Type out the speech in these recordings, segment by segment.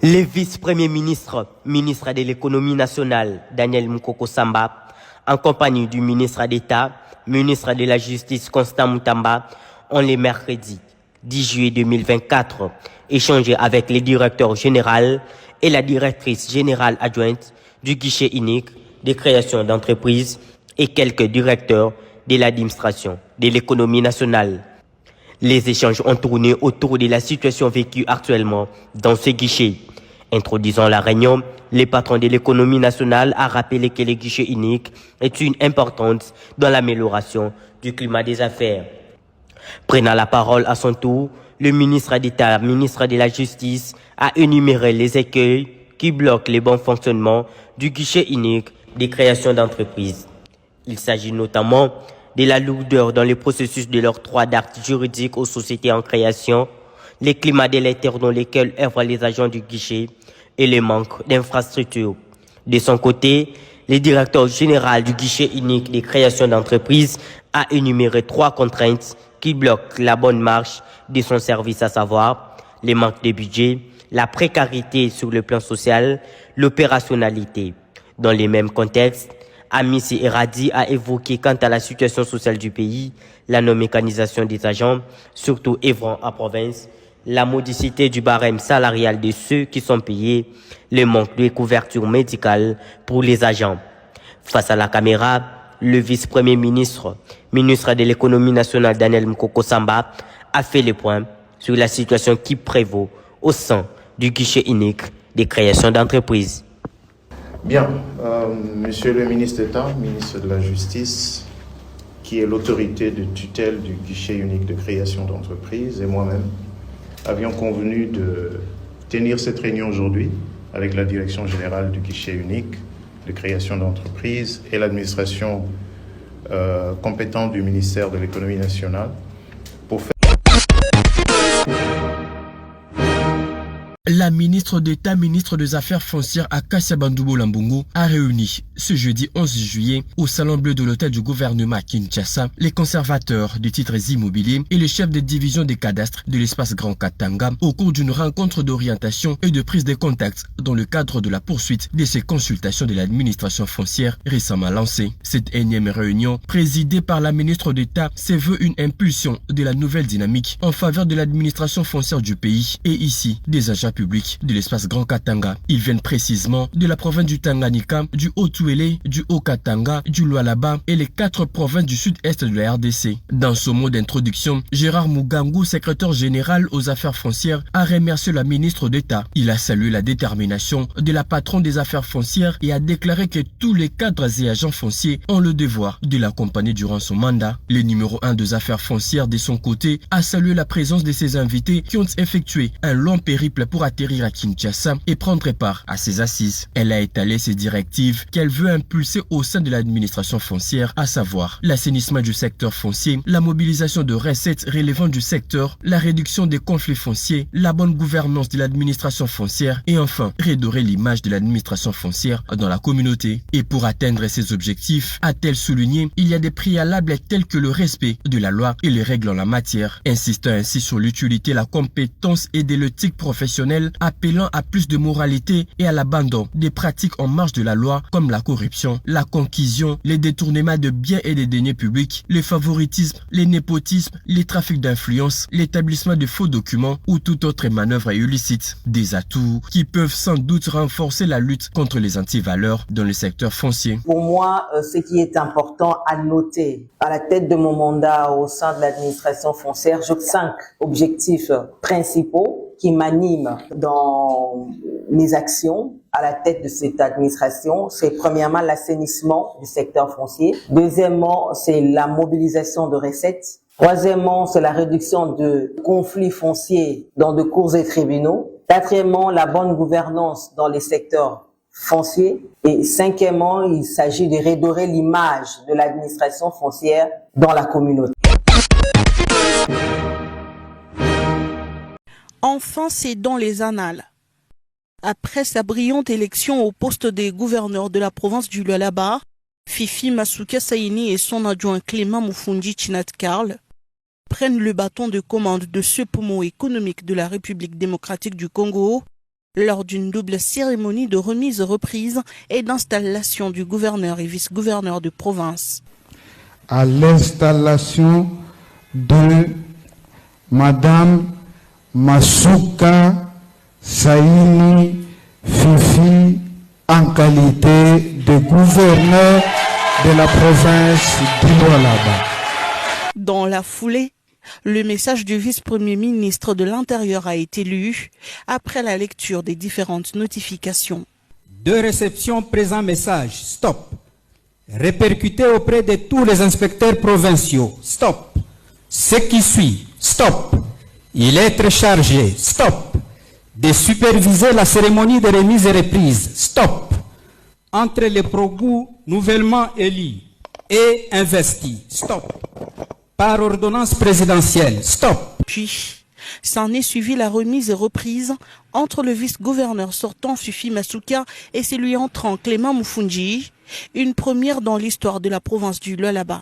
Le vice-premier ministre, ministre de l'économie nationale, Daniel Mukoko Samba, en compagnie du ministre d'État, ministre de la Justice, Constant Moutamba, ont le mercredi 10 juillet 2024 échangé avec le directeur général et la directrice générale adjointe du guichet unique de création d'entreprises et quelques directeurs de l'administration de l'économie nationale. Les échanges ont tourné autour de la situation vécue actuellement dans ce guichet. Introduisant la réunion, le patron de l'économie nationale a rappelé que le guichet unique est une importance dans l'amélioration du climat des affaires. Prenant la parole à son tour, le ministre d'État, ministre de la Justice, a énuméré les écueils qui bloquent le bon fonctionnement du guichet unique de création d'entreprises. Il s'agit notamment de la lourdeur dans le processus de l'octroi d'actes juridiques aux sociétés en création, les climats délétères dans lesquels œuvrent les agents du guichet et le manque d'infrastructures. De son côté, le directeur général du guichet unique de création d'entreprises a énuméré 3 contraintes qui bloquent la bonne marche de son service, à savoir le manque de budget, la précarité sur le plan social, l'opérationnalité. Dans les mêmes contextes, Amissi Eradi a évoqué quant à la situation sociale du pays, la non-mécanisation des agents, surtout œuvrant en province, la modicité du barème salarial de ceux qui sont payés, le manque de couverture médicale pour les agents. Face à la caméra, le vice-premier ministre, ministre de l'économie nationale Daniel Mukoko Samba, a fait le point sur la situation qui prévaut au sein du guichet unique des créations d'entreprises. Bien, Monsieur le ministre d'État, ministre de la Justice, qui est l'autorité de tutelle du guichet unique de création d'entreprises, et moi-même, avions convenu de tenir cette réunion aujourd'hui avec la direction générale du guichet unique de création d'entreprises et l'administration compétente du ministère de l'économie nationale pour faire... La ministre d'État, ministre des Affaires foncières Akasia Bandoubo Lambungu a réuni ce jeudi 11 juillet au Salon Bleu de l'hôtel du gouvernement à Kinshasa les conservateurs de titres immobiliers et les chefs de division des cadastres de l'espace Grand Katanga au cours d'une rencontre d'orientation et de prise de contact dans le cadre de la poursuite de ces consultations de l'administration foncière récemment lancée. Cette énième réunion, présidée par la ministre d'État, se veut une impulsion de la nouvelle dynamique en faveur de l'administration foncière du pays et ici des agents publics de l'espace Grand Katanga. Ils viennent précisément de la province du Tanganyika, du Haut-Touélé, du Haut-Katanga, du Lualaba et les 4 provinces du sud-est de la RDC. Dans ce mot d'introduction, Gérard Mugangu, secrétaire général aux affaires foncières, a remercié la ministre d'État. Il a salué la détermination de la patronne des affaires foncières et a déclaré que tous les cadres et agents fonciers ont le devoir de l'accompagner durant son mandat. Le numéro 1 des affaires foncières, de son côté, a salué la présence de ses invités qui ont effectué un long périple pour atterrir à Kinshasa et prendre part à ses assises. Elle a étalé ses directives qu'elle veut impulser au sein de l'administration foncière, à savoir l'assainissement du secteur foncier, la mobilisation de recettes relevant du secteur, la réduction des conflits fonciers, la bonne gouvernance de l'administration foncière et enfin redorer l'image de l'administration foncière dans la communauté. Et pour atteindre ces objectifs, a-t-elle souligné, il y a des préalables tels que le respect de la loi et les règles en la matière, insistant ainsi sur l'utilité, la compétence et de l'éthique professionnelle, appelant à plus de moralité et à l'abandon des pratiques en marge de la loi comme la corruption, la conquisition, les détournements de biens et des deniers publics, le favoritisme, les népotismes, les trafics d'influence, l'établissement de faux documents ou toute autre manœuvre illicite. Des atouts qui peuvent sans doute renforcer la lutte contre les antivaleurs dans le secteur foncier. Pour moi, ce qui est important à noter à la tête de mon mandat au sein de l'administration foncière, j'ai 5 objectifs principaux qui m'animent dans mes actions à la tête de cette administration. C'est premièrement l'assainissement du secteur foncier. Deuxièmement, c'est la mobilisation de recettes. Troisièmement, c'est la réduction de conflits fonciers dans de cours et tribunaux. Quatrièmement, la bonne gouvernance dans les secteurs fonciers. Et cinquièmement, il s'agit de redorer l'image de l'administration foncière dans la communauté. Enfin, c'est dans les annales. Après sa brillante élection au poste de gouverneur de la province du Lualaba, Fifi Masuka Saini et son adjoint Clément Mufundi Chinat Karl prennent le bâton de commande de ce poumon économique de la République démocratique du Congo lors d'une double cérémonie de remise-reprise et d'installation du gouverneur et vice-gouverneur de province. À l'installation de Madame Masuka Saini Fifi en qualité de gouverneur de la province du Lualaba. Dans la foulée, le message du vice-premier ministre de l'Intérieur a été lu après la lecture des différentes notifications. De réception présent message, stop. Répercuté auprès de tous les inspecteurs provinciaux, stop. Ce qui suit, stop. Il est très chargé, stop. De superviser la cérémonie de remise et reprise, stop. Entre les progoux nouvellement élus et investis, stop. Par ordonnance présidentielle, stop. Puis, s'en est suivi la remise et reprise entre le vice-gouverneur sortant Fifi Masuka et celui entrant Clément Mufunji, une première dans l'histoire de la province du Lualaba.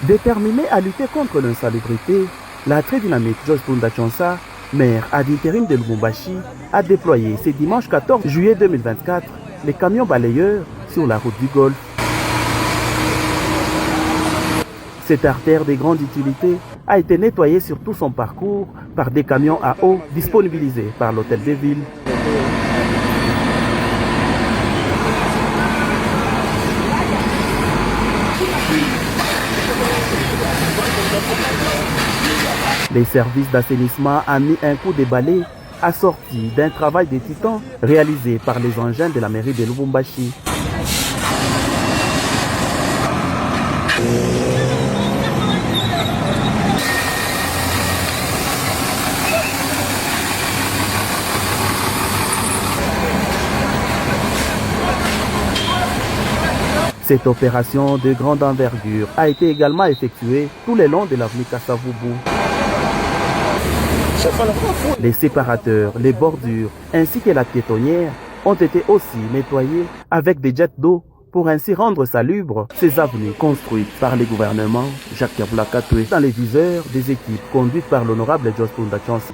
Déterminé à lutter contre l'insalubrité, la très dynamique Joyce Punda Chansa, maire ad intérim de Lubumbashi, a déployé ce dimanche 14 juillet 2024 les camions balayeurs sur la route du Golfe. Cette artère de grande utilité a été nettoyée sur tout son parcours par des camions à eau disponibilisés par l'hôtel de ville. Les services d'assainissement ont mis un coup de balai assorti d'un travail de titan réalisé par les engins de la mairie de Lubumbashi. Cette opération de grande envergure a été également effectuée tout le long de l'avenue Kassavubu. Les séparateurs, les bordures ainsi que la piétonnière ont été aussi nettoyés avec des jets d'eau pour ainsi rendre salubres ces avenues construites par les gouvernements Jacques Kabula Katoué dans les viseurs des équipes conduites par l'honorable Joyce Punda Chansa.